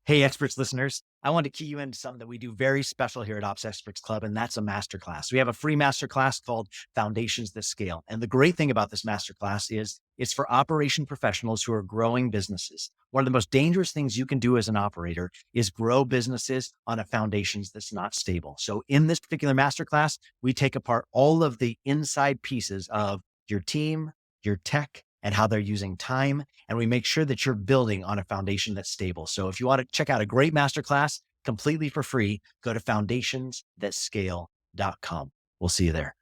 Hey, experts listeners, I want to key you into something that we do very special here at Ops Experts Club, and that's a masterclass. We have a free masterclass called Foundations That Scale. And the great thing about this masterclass is it's for operation professionals who are growing businesses. One of the most dangerous things you can do as an operator is grow businesses on a foundations that's not stable. So in this particular masterclass, we take apart all of the inside pieces of your team, your tech, and how they're using time. And we make sure that you're building on a foundation that's stable. So if you want to check out a great masterclass completely for free, go to foundationsthatscale.com. We'll see you there.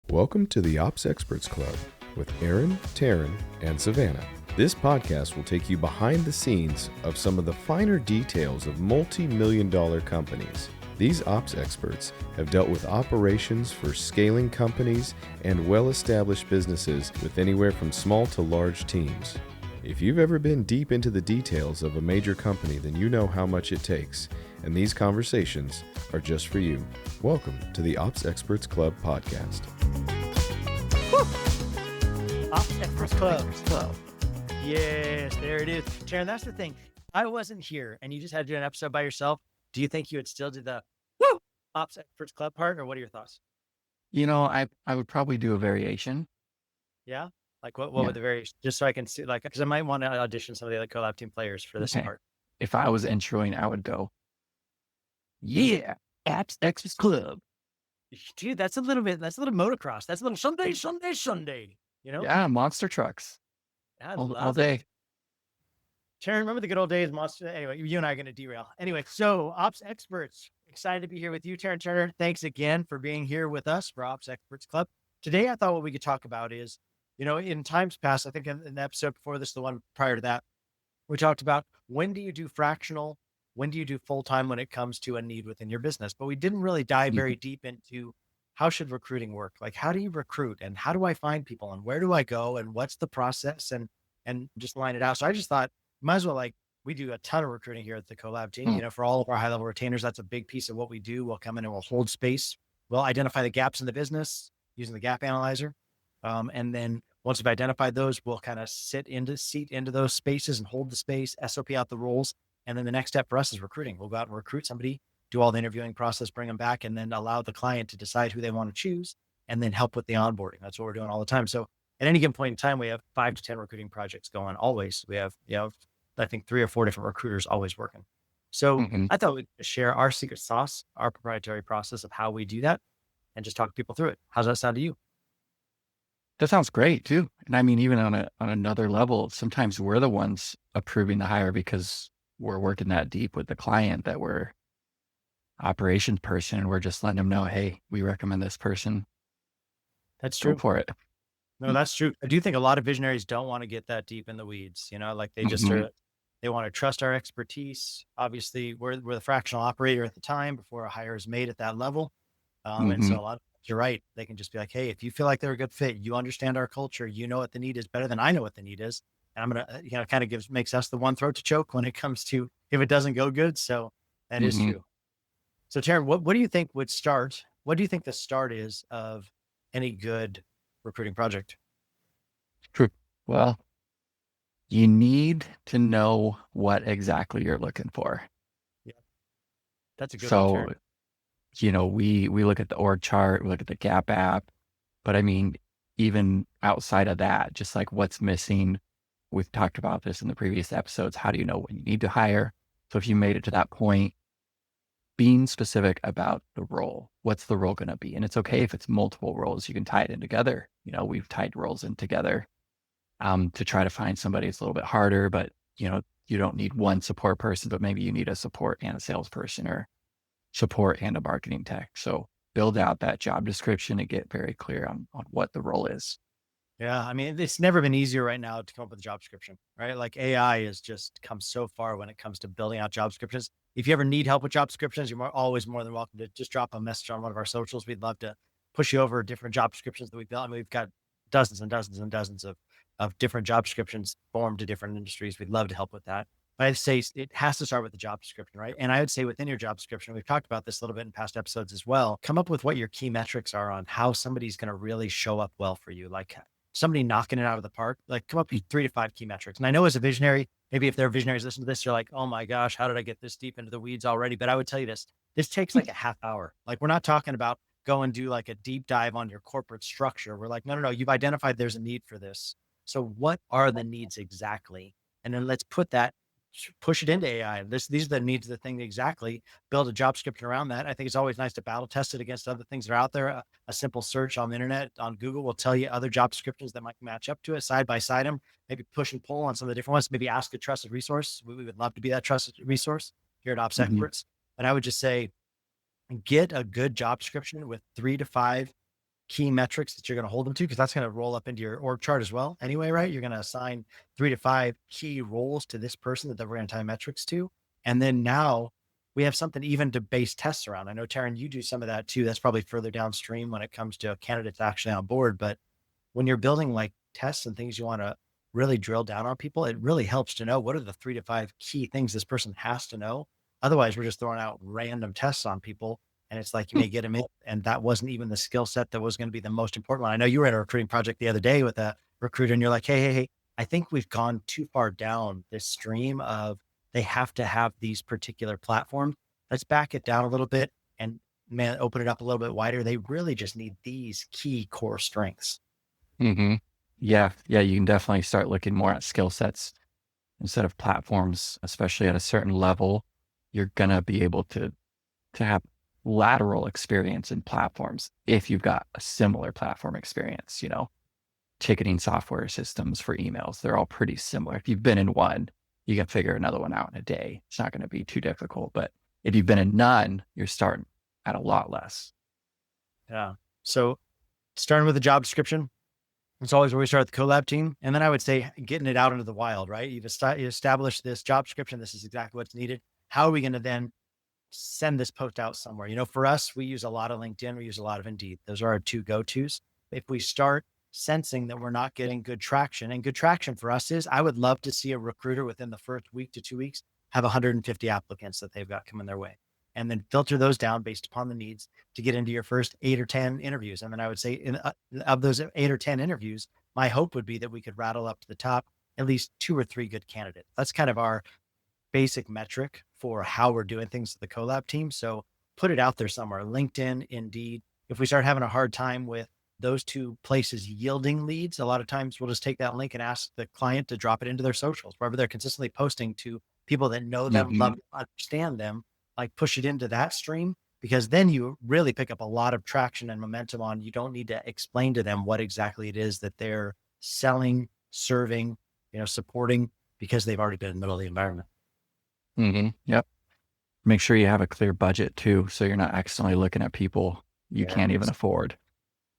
Welcome to the Ops Experts Club with Aaron, Terryn, and Savannah. This podcast will take you behind the scenes of some of the finer details of multi-million-dollar companies. These ops experts have dealt with operations for scaling companies and well-established businesses with anywhere from small to large teams. If you've ever been deep into the details of a major company, then you know how much it takes, and these conversations are just for you. Welcome to the Ops Experts Club podcast. Woo! Ops Experts Club. Yes, there it is. Terryn, that's the thing. I wasn't here and you just had to do an episode by yourself. Do you think you would still do the Woo! Ops Experts Club part, or what are your thoughts? I would probably do a variation. Yeah? Like what Yeah. would the variation, just so I can see, like, because I might want to audition some of the other Collab Team players for this Okay. part. If I was introing, I would go, yeah, Apps Extras Club. Dude, that's a little motocross. That's a little Sunday, you know? Yeah, monster trucks I all love day. it. Terryn, remember the good old days, monster? Anyway, you and I are going to derail. Anyway, so Ops Experts, excited to be here with you, Terryn Turner. Thanks again for being here with us for Ops Experts Club. Today, I thought what we could talk about is, in times past, I think in the episode before this, the one prior to that, we talked about when do you do fractional, when do you do full-time when it comes to a need within your business, but we didn't really dive very deep into how should recruiting work? Like, how do you recruit and how do I find people and where do I go and what's the process and just line it out. So I just thought, might as well, like, we do a ton of recruiting here at the CoLab team, for all of our high-level retainers. That's a big piece of what we do. We'll come in and we'll hold space. We'll identify the gaps in the business using the gap analyzer. And then once we've identified those, we'll kind of seat into those spaces and hold the space, SOP out the roles. And then the next step for us is recruiting. We'll go out and recruit somebody, do all the interviewing process, bring them back, and then allow the client to decide who they want to choose and then help with the onboarding. That's what we're doing all the time. So at any given point in time, we have 5 to 10 recruiting projects going always. We have, I think 3 or 4 different recruiters always working. So I thought we'd share our secret sauce, our proprietary process of how we do that and just talk people through it. How's that sound to you? That sounds great too. And I mean, even on another level, sometimes we're the ones approving the hire because we're working that deep with the client that we're operations person and we're just letting them know, hey, we recommend this person. That's Go true. for it. No, that's true. I do think a lot of visionaries don't want to get that deep in the weeds, like they just they want to trust our expertise. Obviously, we're the fractional operator at the time before a hire is made at that level. And so a lot of, you're right. They can just be like, hey, if you feel like they're a good fit, you understand our culture, you know what the need is better than I know what the need is. And I'm going to, kind of makes us the one throat to choke when it comes to if it doesn't go good. So that is true. So Terryn, what do you think would start? What do you think the start is of any good recruiting project? True. Well, you need to know what exactly you're looking for. Yeah. That's a good one, So, we look at the org chart, we look at the gap app, but I mean, even outside of that, just like what's missing, we've talked about this in the previous episodes. How do you know when you need to hire? So if you made it to that point, being specific about the role, what's the role going to be? And it's okay if it's multiple roles, you can tie it in together. We've tied roles in together to try to find somebody. It's a little bit harder, but you don't need one support person, but maybe you need a support and a salesperson or support and a marketing tech. So build out that job description and get very clear on what the role is. Yeah. I mean, it's never been easier right now to come up with a job description, right? Like AI has just come so far when it comes to building out job descriptions. If you ever need help with job descriptions, you're always more than welcome to just drop a message on one of our socials. We'd love to push you over different job descriptions that we've built. I mean, we've got dozens and dozens and dozens of different job descriptions formed to different industries. We'd love to help with that. But I'd say it has to start with the job description, right? And I would say within your job description, we've talked about this a little bit in past episodes as well. Come up with what your key metrics are on how somebody's going to really show up well for you. Like, somebody knocking it out of the park, like come up with 3 to 5 key metrics. And I know as a visionary, maybe if they're visionaries listen to this, you're like, oh my gosh, how did I get this deep into the weeds already? But I would tell you this takes like a half hour. Like we're not talking about go and do like a deep dive on your corporate structure. We're like, no, you've identified there's a need for this. So what are the needs exactly? And then let's put that, push it into AI. These are the needs of the thing exactly. Build a job description around that. I think it's always nice to battle test it against other things that are out there. A simple search on the internet, on Google, will tell you other job descriptions that might match up to it, side by side them, maybe push and pull on some of the different ones, maybe ask a trusted resource. We would love to be that trusted resource here at Ops Mhm. Experts. And I would just say, get a good job description with 3 to 5 key metrics that you're going to hold them to, because that's going to roll up into your org chart as well. Anyway, right? You're going to assign 3 to 5 key roles to this person that we're going to tie metrics to. And then now we have something even to base tests around. I know, Terryn, you do some of that too. That's probably further downstream when it comes to candidates actually on board. But when you're building like tests and things you want to really drill down on people, it really helps to know what are the 3 to 5 key things this person has to know. Otherwise, we're just throwing out random tests on people. And it's like you may get them in, and that wasn't even the skill set that was going to be the most important one. I know you were at a recruiting project the other day with a recruiter, and you're like, hey, I think we've gone too far down this stream of they have to have these particular platforms. Let's back it down a little bit and man, open it up a little bit wider. They really just need these key core strengths. Mhm. Yeah, you can definitely start looking more at skill sets instead of platforms, especially at a certain level. You're gonna be able to have lateral experience in platforms if you've got a similar platform experience, ticketing software systems for emails. They're all pretty similar. If you've been in one, you can figure another one out in a day. It's not going to be too difficult. But if you've been in none, you're starting at a lot less. Yeah. So starting with the job description, it's always where we start with the CoLab team. And then I would say getting it out into the wild, right? You established this job description. This is exactly what's needed. How are we going to then send this post out somewhere? For us, we use a lot of LinkedIn. We use a lot of Indeed. Those are our two go-tos. If we start sensing that we're not getting good traction, and good traction for us is, I would love to see a recruiter within the first week to 2 weeks have 150 applicants that they've got coming their way, and then filter those down based upon the needs to get into your first 8 or 10 interviews. And then I would say of those 8 or 10 interviews, my hope would be that we could rattle up to the top at least 2 or 3 good candidates. That's kind of our basic metric for how we're doing things to the CoLab team. So put it out there somewhere, LinkedIn, Indeed. If we start having a hard time with those two places yielding leads, a lot of times we'll just take that link and ask the client to drop it into their socials, wherever they're consistently posting to people that know them, love Mhm. them, understand them, like push it into that stream, because then you really pick up a lot of traction and momentum on, you don't need to explain to them what exactly it is that they're selling, serving, supporting, because they've already been in the middle of the environment. Yep. Make sure you have a clear budget too, so you're not accidentally looking at people you Yeah. can't even afford.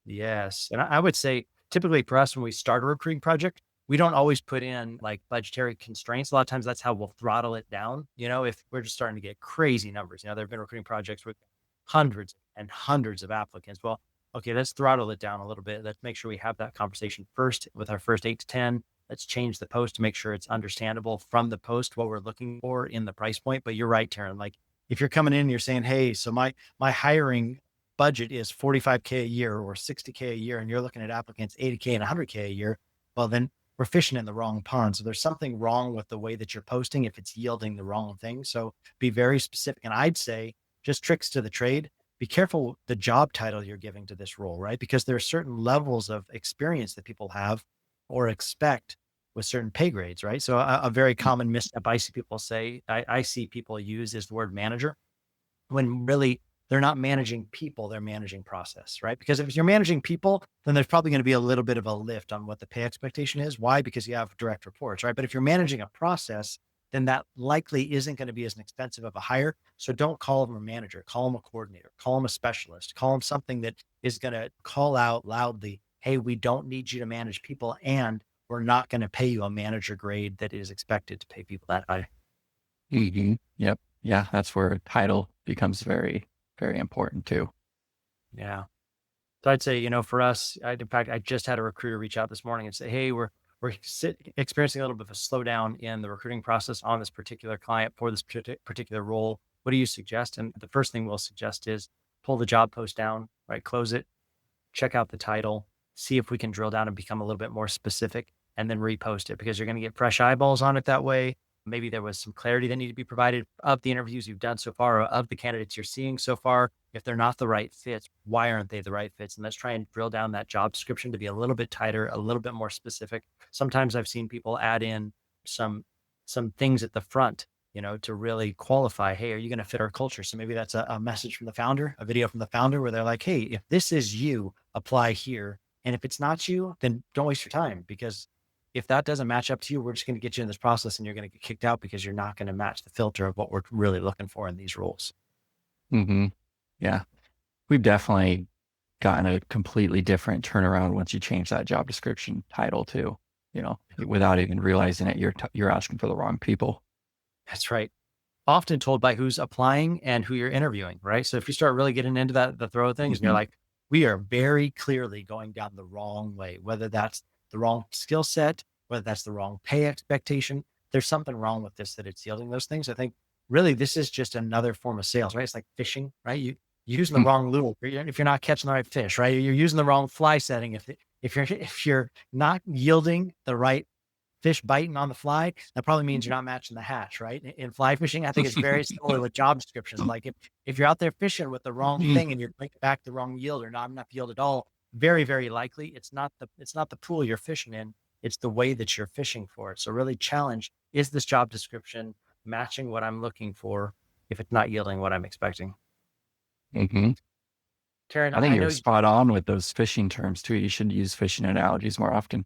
Yes. And I would say typically for us, when we start a recruiting project, we don't always put in like budgetary constraints. A lot of times that's how we'll throttle it down. If we're just starting to get crazy numbers, there have been recruiting projects with hundreds and hundreds of applicants. Well, okay, let's throttle it down a little bit. Let's make sure we have that conversation first with our first 8 to 10. Let's change the post to make sure it's understandable from the post what we're looking for in the price point. But you're right, Terryn. Like if you're coming in and you're saying, hey, so my hiring budget is 45K a year or 60K a year, and you're looking at applicants 80K and 100K a year, well, then we're fishing in the wrong pond. So there's something wrong with the way that you're posting if it's yielding the wrong thing. So be very specific. And I'd say just tricks to the trade. Be careful the job title you're giving to this role, right? Because there are certain levels of experience that people have or expect with certain pay grades, right? So a very common misstep I see people say, I see people use is the word manager, when really they're not managing people, they're managing process, right? Because if you're managing people, then there's probably going to be a little bit of a lift on what the pay expectation is. Why? Because you have direct reports, right? But if you're managing a process, then that likely isn't going to be as expensive of a hire. So don't call them a manager, call them a coordinator, call them a specialist, call them something that is going to call out loudly, hey, we don't need you to manage people, and we're not going to pay you a manager grade that is expected to pay people that high. Yep. Yeah, that's where title becomes very, very important too. Yeah. So I'd say, for us, in fact, I just had a recruiter reach out this morning and say, hey, we're experiencing a little bit of a slowdown in the recruiting process on this particular client for this particular role. What do you suggest? And the first thing we'll suggest is pull the job post down, right? Close it, check out the title, see if we can drill down and become a little bit more specific and then repost it because you're going to get fresh eyeballs on it that way. Maybe there was some clarity that needed to be provided of the interviews you've done so far, or of the candidates you're seeing so far. If they're not the right fits, why aren't they the right fits? And let's try and drill down that job description to be a little bit tighter, a little bit more specific. Sometimes I've seen people add in some things at the front, to really qualify, hey, are you going to fit our culture? So maybe that's a message from the founder, a video from the founder where they're like, hey, if this is you, apply here. And if it's not you, then don't waste your time, because if that doesn't match up to you, we're just going to get you in this process and you're going to get kicked out because you're not going to match the filter of what we're really looking for in these roles. Mm-hmm. Yeah. We've definitely gotten a completely different turnaround once you change that job description title too, without even realizing it, you're asking for the wrong people. That's right. Often told by who's applying and who you're interviewing, right? So if you start really getting into the throw of things and you're like, we are very clearly going down the wrong way, whether that's the wrong skill set, whether that's the wrong pay expectation, there's something wrong with this that it's yielding those things. I think really this is just another form of sales, right? It's like fishing, right? You're using the wrong lure if you're not catching the right fish, right? You're using the wrong fly setting. If you're not yielding the right fish biting on the fly, that probably means you're not matching the hatch, right? In fly fishing, I think it's very similar with job descriptions. Like if you're out there fishing with the wrong thing and you're bringing back the wrong yield or not enough yield at all, very, very likely it's not the pool you're fishing in, it's the way that you're fishing for it. So really challenge, is this job description matching what I'm looking for if it's not yielding what I'm expecting? Mm-hmm. Terryn, I think I you're know spot on with those fishing terms too. You should use fishing analogies more often.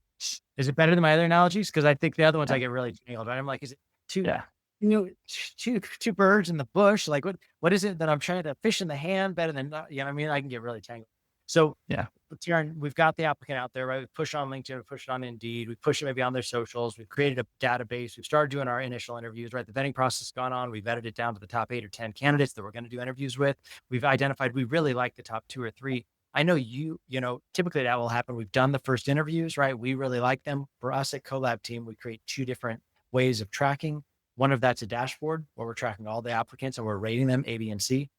Is it better than my other analogies? Because I think the other ones I get really tangled, right? I'm like, is it two, two birds in the bush? Like what is it that I'm trying to fish in the hand better than not? I mean, I can get really tangled. So Terryn, we've got the applicant out there, right? We push it on LinkedIn, we push it on Indeed, we push it maybe on their socials. We've created a database. We've started doing our initial interviews, right? The vetting process has gone on. We've vetted it down to the top 8 or 10 candidates that we're going to do interviews with. We've identified we really like the top 2 or 3. I know typically that will happen. We've done the first interviews, right? We really like them. For us at Collab Team, we create 2 different ways of tracking. One of that's a dashboard where we're tracking all the applicants and we're rating them A, B, and C.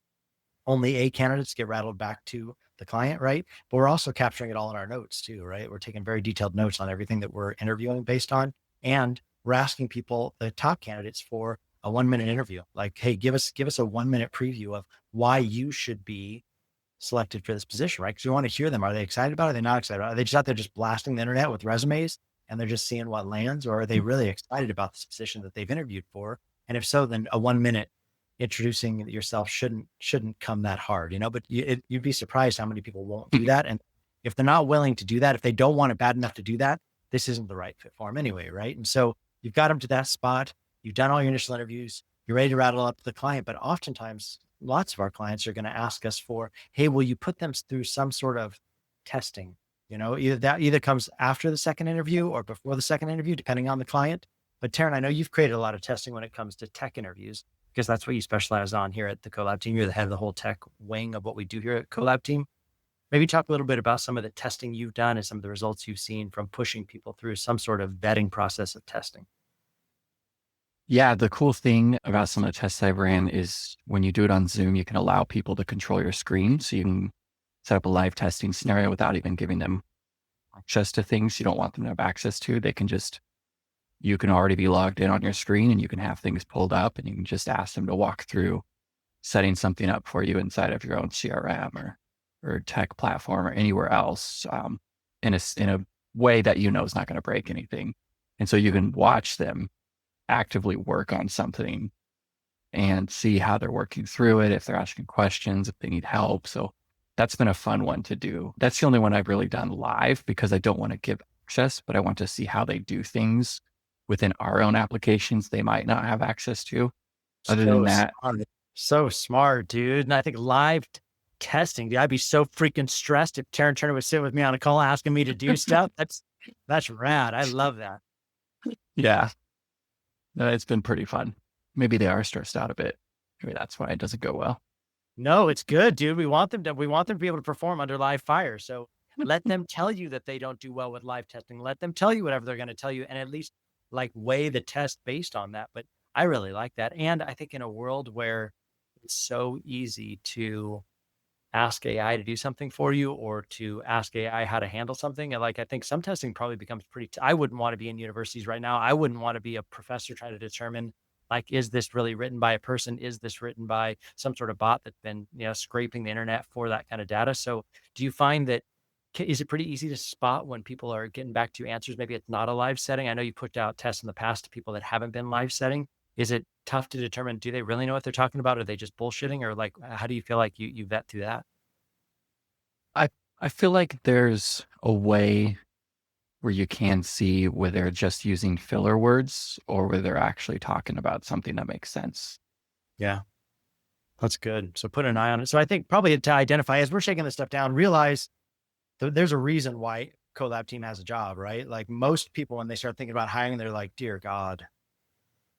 Only A candidates get rattled back to the client, right? But we're also capturing it all in our notes too, right? We're taking very detailed notes on everything that we're interviewing based on. And we're asking people, the top candidates, for a 1-minute interview. Like, hey, give us a 1-minute preview of why you should be selected for this position, right? Because we want to hear them. Are they excited about it? Are they not excited about it? Are they just out there just blasting the internet with resumes and they're just seeing what lands? Or are they really excited about this position that they've interviewed for? And if so, then a 1-minute introducing yourself shouldn't come that hard, but you'd be surprised how many people won't do that. And if they're not willing to do that, if they don't want it bad enough to do that, this isn't the right fit for them anyway, right? And so you've got them to that spot. You've done all your initial interviews. You're ready to rattle up the client. But oftentimes, lots of our clients are going to ask us for, hey, will you put them through some sort of testing? Either comes after the second interview or before the second interview, depending on the client. But Terryn, I know you've created a lot of testing when it comes to tech interviews, because that's what you specialize on here at the CoLab Team. You're the head of the whole tech wing of what we do here at CoLab Team. Maybe talk a little bit about some of the testing you've done and some of the results you've seen from pushing people through some sort of vetting process of testing. Yeah, the cool thing about some of the tests I've ran is when you do it on Zoom, you can allow people to control your screen. So you can set up a live testing scenario without even giving them access to things you don't want them to have access to. You can already be logged in on your screen and you can have things pulled up and you can just ask them to walk through setting something up for you inside of your own CRM or tech platform or anywhere else in a way that is not going to break anything. And so you can watch them actively work on something and see how they're working through it, if they're asking questions, if they need help. So that's been a fun one to do. That's the only one I've really done live because I don't want to give access, but I want to see how they do things within our own applications they might not have access to. Other than that, so smart, dude. And I think live testing, dude, I'd be so freaking stressed if Terryn Turner would sit with me on a call asking me to do stuff. That's rad. I love that. Yeah, it's been pretty fun. Maybe they are stressed out a bit. Maybe that's why it doesn't go well. No, it's good, dude. We want them to be able to perform under live fire. So let them tell you that they don't do well with live testing. Let them tell you whatever they're going to tell you, and at least weigh the test based on that. But I really like that. And I think in a world where it's so easy to ask AI to do something for you or to ask AI how to handle something. And like, I think some testing probably becomes I wouldn't want to be in universities right now. I wouldn't want to be a professor trying to determine, like, is this really written by a person? Is this written by some sort of bot that's been, scraping the internet for that kind of data? So do you find that, is it pretty easy to spot when people are getting back to you answers? Maybe it's not a live setting. I know you put out tests in the past to people that haven't been live setting. Is it tough to determine, do they really know what they're talking about? Or are they just bullshitting? Or like, how do you feel like you vet through that? I I feel like there's a way where you can see where they're just using filler words or where they're actually talking about something that makes sense. Yeah, that's good. So put an eye on it. So I think probably to identify as we're shaking this stuff down, realize there's a reason why CoLab team has a job, right? Like most people, when they start thinking about hiring, they're like, dear God,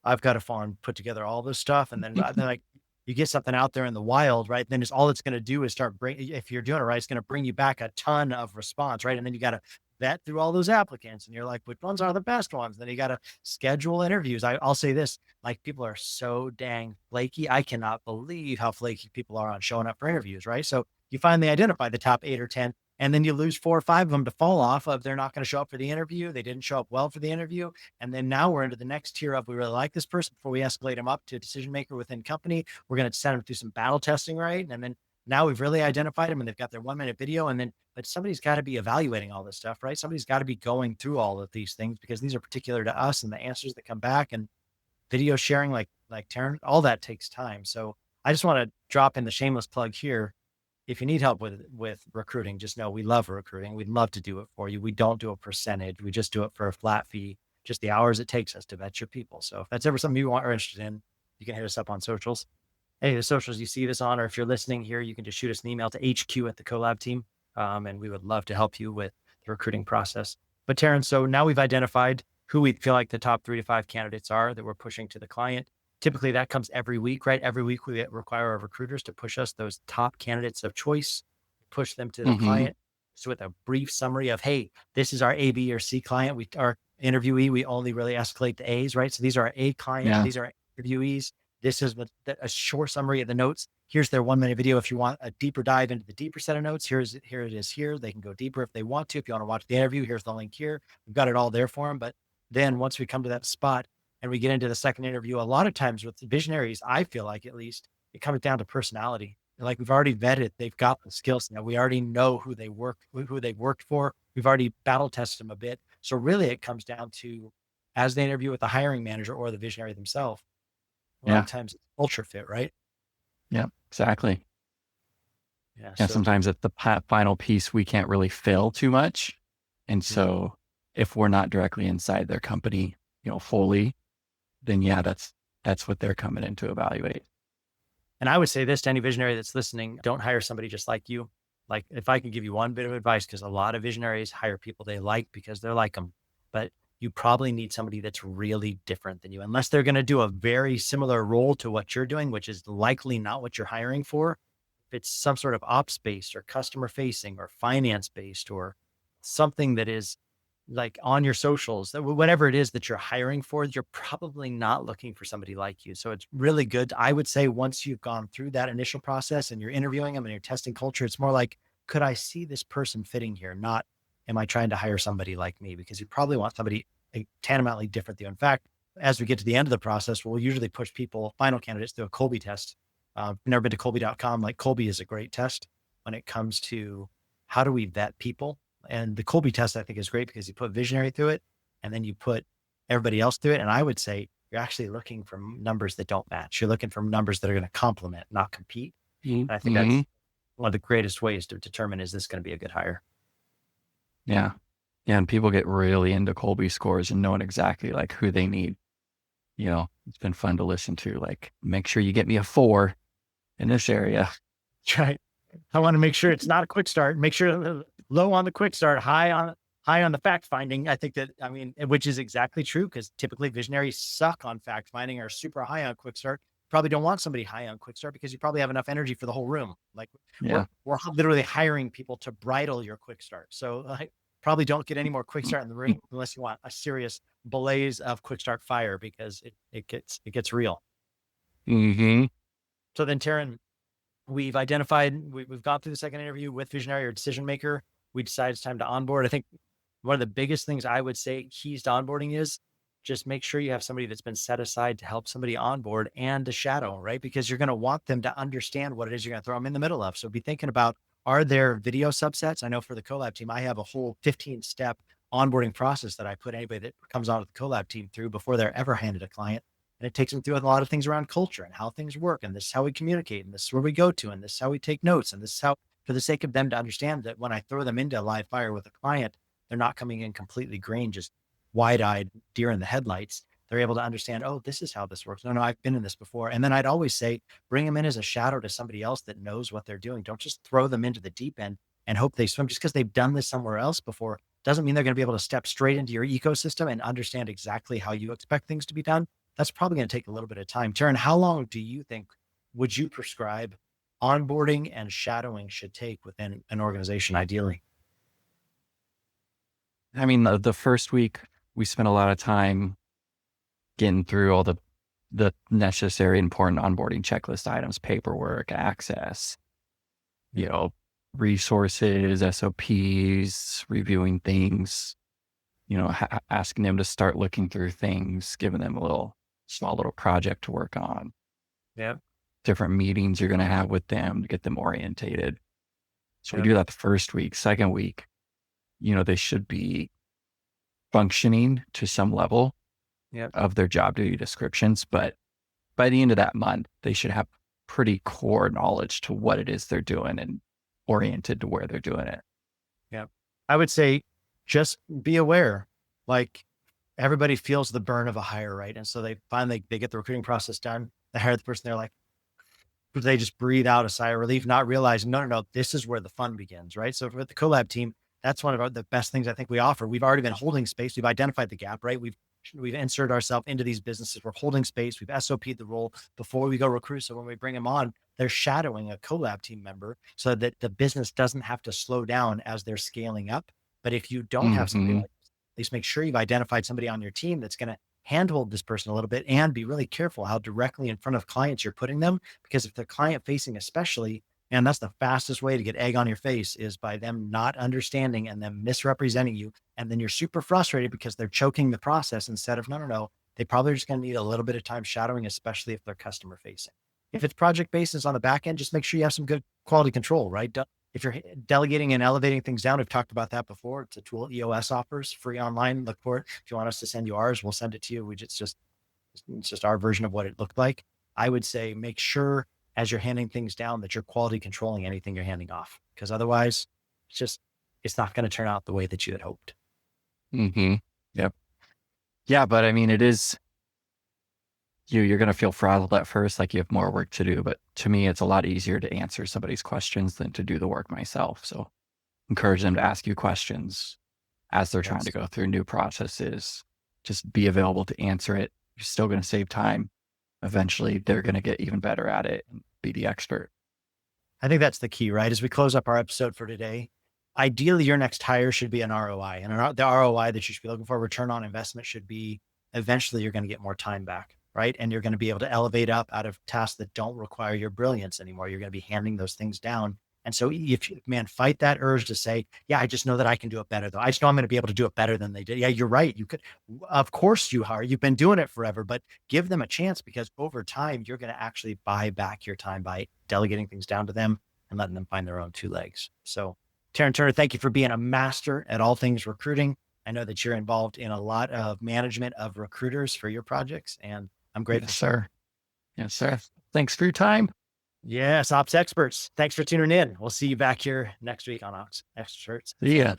I've got to farm, put together all this stuff. And then, like you get something out there in the wild, right? Then it's all it's going to do is if you're doing it right, it's going to bring you back a ton of response, right? And then you got to vet through all those applicants and you're like, which ones are the best ones? Then you got to schedule interviews. I'll say this, like people are so dang flaky. I cannot believe how flaky people are on showing up for interviews, right? So you finally identify the top 8 or 10, and then you lose 4 or 5 of them to fall off of they're not going to show up for the interview. They didn't show up well for the interview. And then now we're into the next tier of we really like this person before we escalate them up to a decision maker within company. We're going to send them through some battle testing, right? And then now we've really identified them and they've got their 1 minute video. And then, but somebody's got to be evaluating all this stuff, right? Somebody's got to be going through all of these things because these are particular to us and the answers that come back and video sharing, like Terryn, all that takes time. So I just want to drop in the shameless plug here. If you need help with recruiting, just know we love recruiting. We'd love to do it for you. We don't do a percentage. We just do it for a flat fee, just the hours it takes us to vet your people. So if that's ever something you are interested in, you can hit us up on socials. Hey, the socials you see this on, or if you're listening here, you can just shoot us an email to HQ@CoLab Team. And we would love to help you with the recruiting process. But Terryn, so now we've identified who we feel like the top 3 to 5 candidates are that we're pushing to the client. Typically that comes every week, right? Every week we require our recruiters to push us those top candidates of choice, push them to the client. So with a brief summary of, hey, this is our A, B, or C client. Our interviewee, we only really escalate the A's, right? So these are our A client, Yeah. these are our interviewees. This is a short summary of the notes. Here's their 1 minute video. If you want a deeper dive into the deeper set of notes, here it is here. They can go deeper if they want to. If you want to watch the interview, here's the link here. We've got it all there for them. But then once we come to that spot, and we get into the second interview, a lot of times with the visionaries, I feel like at least it comes down to personality. Like we've already vetted, they've got the skills now. We already know who they've worked for. We've already battle tested them a bit. So really it comes down to, as they interview with the hiring manager or the visionary themselves, a lot of times it's culture fit, right? Yeah, exactly. Yeah. Yeah. Sometimes at the final piece, we can't really fill too much. And so if we're not directly inside their company, fully, then yeah, that's what they're coming in to evaluate. And I would say this to any visionary that's listening, don't hire somebody just like you. Like if I can give you one bit of advice, because a lot of visionaries hire people they like because they're like them, but you probably need somebody that's really different than you, unless they're going to do a very similar role to what you're doing, which is likely not what you're hiring for. If it's some sort of ops based or customer facing or finance based or something that is like on your socials, whatever it is that you're hiring for, you're probably not looking for somebody like you. So it's really good. I would say once you've gone through that initial process and you're interviewing them and you're testing culture, it's more like, could I see this person fitting here? Not, am I trying to hire somebody like me? Because you probably want somebody tantamountly different than you. In fact, as we get to the end of the process, we'll usually push final candidates through a Kolbe test. I've never been to Kolbe.com. Like Kolbe is a great test when it comes to how do we vet people. And the Kolbe test, I think, is great because you put visionary through it and then you put everybody else through it. And I would say you're actually looking for numbers that don't match. You're looking for numbers that are going to complement, not compete. And I think that's one of the greatest ways to determine, is this going to be a good hire? Yeah. Yeah. And people get really into Kolbe scores and knowing exactly like who they need. It's been fun to listen to, like, make sure you get me a 4 in this area. Right. I want to make sure it's not a quick start. Make sure low on the quick start, high on the fact finding. I think that, which is exactly true, because typically visionaries suck on fact finding or super high on quick start. Probably don't want somebody high on quick start because you probably have enough energy for the whole room. Like we're literally hiring people to bridle your quick start. So probably don't get any more quick start in the room unless you want a serious blaze of quick start fire, because it gets real. Mm-hmm. So then Terryn, we've identified, we've gone through the second interview with visionary or decision maker. We decide it's time to onboard. I think one of the biggest things I would say keys to onboarding is just make sure you have somebody that's been set aside to help somebody onboard and to shadow, right? Because you're going to want them to understand what it is you're going to throw them in the middle of. So be thinking about, are there video subsets? I know for the CoLab team, I have a whole 15-step onboarding process that I put anybody that comes onto the CoLab team through before they're ever handed a client. And it takes them through a lot of things around culture and how things work. And this is how we communicate. And this is where we go to. And this is how we take notes. And this is how, for the sake of them to understand that when I throw them into live fire with a client, they're not coming in completely green, just wide-eyed deer in the headlights. They're able to understand, oh, this is how this works. No, I've been in this before. And then I'd always say, bring them in as a shadow to somebody else that knows what they're doing. Don't just throw them into the deep end and hope they swim. Just because they've done this somewhere else before doesn't mean they're going to be able to step straight into your ecosystem and understand exactly how you expect things to be done. That's probably going to take a little bit of time. Terryn, how long do you think would you prescribe onboarding and shadowing should take within an organization, ideally? I mean, the first week we spent a lot of time getting through all the necessary important onboarding checklist items, paperwork, access, resources, SOPs, reviewing things, asking them to start looking through things, giving them a small little project to work on. Yeah. Different meetings you're going to have with them to get them orientated. So we Yep. do that the first week. Second week, they should be functioning to some level Yep. of their job duty descriptions. But by the end of that month, they should have pretty core knowledge to what it is they're doing and oriented to where they're doing it. Yeah. I would say just be aware, like everybody feels the burn of a hire, right? And so they finally, they get the recruiting process done. They hire the person. They're like, they just breathe out a sigh of relief, not realizing, no, this is where the fun begins, right? So with the CoLab team, that's one of the best things I think we offer. We've already been holding space. We've identified the gap, right? We've inserted ourselves into these businesses. We're holding space. We've SOP'd the role before we go recruit. So when we bring them on, they're shadowing a CoLab team member so that the business doesn't have to slow down as they're scaling up. But if you don't have somebody like this, at least make sure you've identified somebody on your team that's going to handhold this person a little bit and be really careful how directly in front of clients you're putting them. Because if they're client facing, especially, and that's the fastest way to get egg on your face is by them not understanding and them misrepresenting you. And then you're super frustrated because they're choking the process instead of, no, they probably are just going to need a little bit of time shadowing, especially if they're customer facing. If it's project basis on the back end, just make sure you have some good quality control, right? If you're delegating and elevating things down, we've talked about that before. It's a tool EOS offers free online. Look for it. If you want us to send you ours, we'll send it to you. It's just our version of what it looked like. I would say make sure as you're handing things down that you're quality controlling anything you're handing off, because otherwise it's not going to turn out the way that you had hoped. Mm-hmm. Yep. Yeah. But I mean, it is, you're going to feel frazzled at first, like you have more work to do. But to me, it's a lot easier to answer somebody's questions than to do the work myself. So encourage them to ask you questions as they're trying to go through new processes. Just be available to answer it. You're still going to save time. Eventually, they're going to get even better at it and be the expert. I think that's the key, right? As we close up our episode for today, ideally, your next hire should be an ROI. And the ROI that you should be looking for, return on investment, should be eventually you're going to get more time back, right? And you're going to be able to elevate up out of tasks that don't require your brilliance anymore. You're going to be handing those things down. And so if you, fight that urge to say, yeah, I just know that I can do it better though. I just know I'm going to be able to do it better than they did. Yeah, you're right. You could, of course you are. You've been doing it forever, but give them a chance, because over time, you're going to actually buy back your time by delegating things down to them and letting them find their own two legs. So Terryn Turner, thank you for being a master at all things recruiting. I know that you're involved in a lot of management of recruiters for your projects, and I'm grateful. Yes, sir. Yes, sir. Thanks for your time. Yes, Ops Experts. Thanks for tuning in. We'll see you back here next week on Ops Experts. See ya.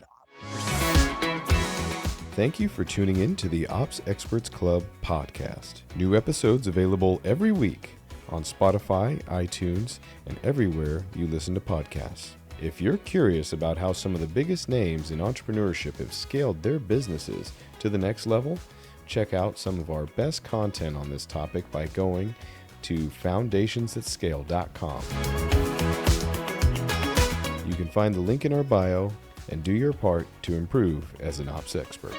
Thank you for tuning in to the Ops Experts Club podcast. New episodes available every week on Spotify, iTunes, and everywhere you listen to podcasts. If you're curious about how some of the biggest names in entrepreneurship have scaled their businesses to the next level, check out some of our best content on this topic by going to foundationsthatscale.com. You can find the link in our bio and do your part to improve as an ops expert.